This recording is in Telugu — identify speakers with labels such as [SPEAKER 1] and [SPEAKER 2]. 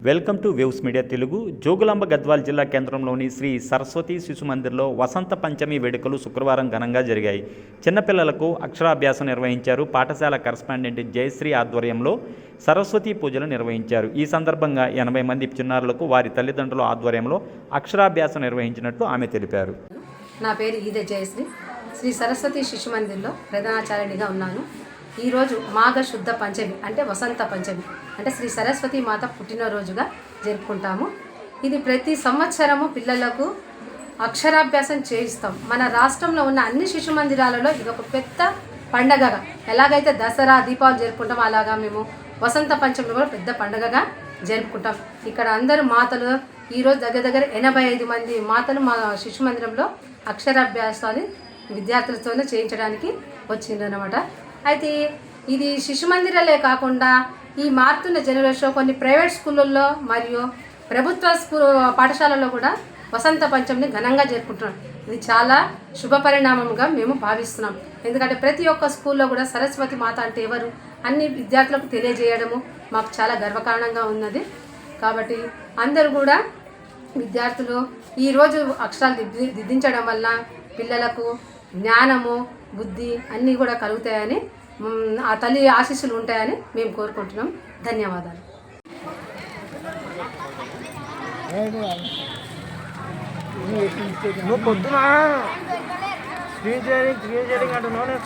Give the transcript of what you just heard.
[SPEAKER 1] Welcome to waves media Telugu. Jogulamba Gadwal జిల్లా కేంద్రంలోని శ్రీ సరస్వతి శిశు మందిర్లో వసంత పంచమి వేడుకలు శుక్రవారం ఘనంగా జరిగాయి. చిన్నపిల్లలకు అక్షరాభ్యాసం నిర్వహించారు. పాఠశాల కరస్పాండెంట్ జయశ్రీ ఆధ్వర్యంలో సరస్వతి పూజలు నిర్వహించారు. ఈ సందర్భంగా 80 మంది చిన్నారులకు వారి తల్లిదండ్రుల ఆధ్వర్యంలో అక్షరాభ్యాసం నిర్వహించినట్లు ఆమె తెలిపారు.
[SPEAKER 2] నా పేరు ఈదే జయశ్రీ. శ్రీ సరస్వతి శిశు మందిర్లో ప్రధానాచార్యునిగా ఉన్నాను. ఈరోజు మాఘ శుద్ధ పంచమి అంటే వసంత పంచమి అంటే శ్రీ సరస్వతి మాత పుట్టినరోజుగా జరుపుకుంటాము. ఇది ప్రతి సంవత్సరము పిల్లలకు అక్షరాభ్యాసం చేయిస్తాం. మన రాష్ట్రంలో ఉన్న అన్ని శిశు మందిరాలలో ఇది ఒక పెద్ద పండగగా, ఎలాగైతే దసరా దీపావళి జరుపుకుంటామో అలాగా మేము వసంత పంచమిని కూడా పెద్ద పండగగా జరుపుకుంటాం. ఇక్కడ అందరూ మాతలు ఈరోజు దగ్గర 85 మంది మాతలు మా శిశు మందిరంలో అక్షరాభ్యాసాన్ని విద్యార్థులతోనే చేయించడానికి వచ్చిందన్నమాట. అయితే ఇది శిశు మందిరాలే కాకుండా ఈ మారుతున్న జనరేషన్ కొన్ని ప్రైవేట్ స్కూళ్ళల్లో మరియు ప్రభుత్వ పాఠశాలలో కూడా వసంత పంచమిని ఘనంగా జరుపుకుంటున్నాం. ఇది చాలా శుభ పరిణామంగా మేము భావిస్తున్నాం. ఎందుకంటే ప్రతి ఒక్క స్కూల్లో కూడా సరస్వతి మాత అంటే ఎవరు అన్ని విద్యార్థులకు తెలియజేయడము మాకు చాలా గర్వకారణంగా ఉన్నది. కాబట్టి అందరూ కూడా విద్యార్థులు ఈరోజు అక్షరాలు దిద్దించడం వల్ల పిల్లలకు జ్ఞానము బుద్ధి అన్నీ కూడా కలుగుతాయని, ఆ తల్లి ఆశీస్సులు ఉంటాయని మేము కోరుకుంటున్నాం. ధన్యవాదాలు.
[SPEAKER 3] పొద్దున స్క్రీన్ షేరింగ్ అంటున్నావు.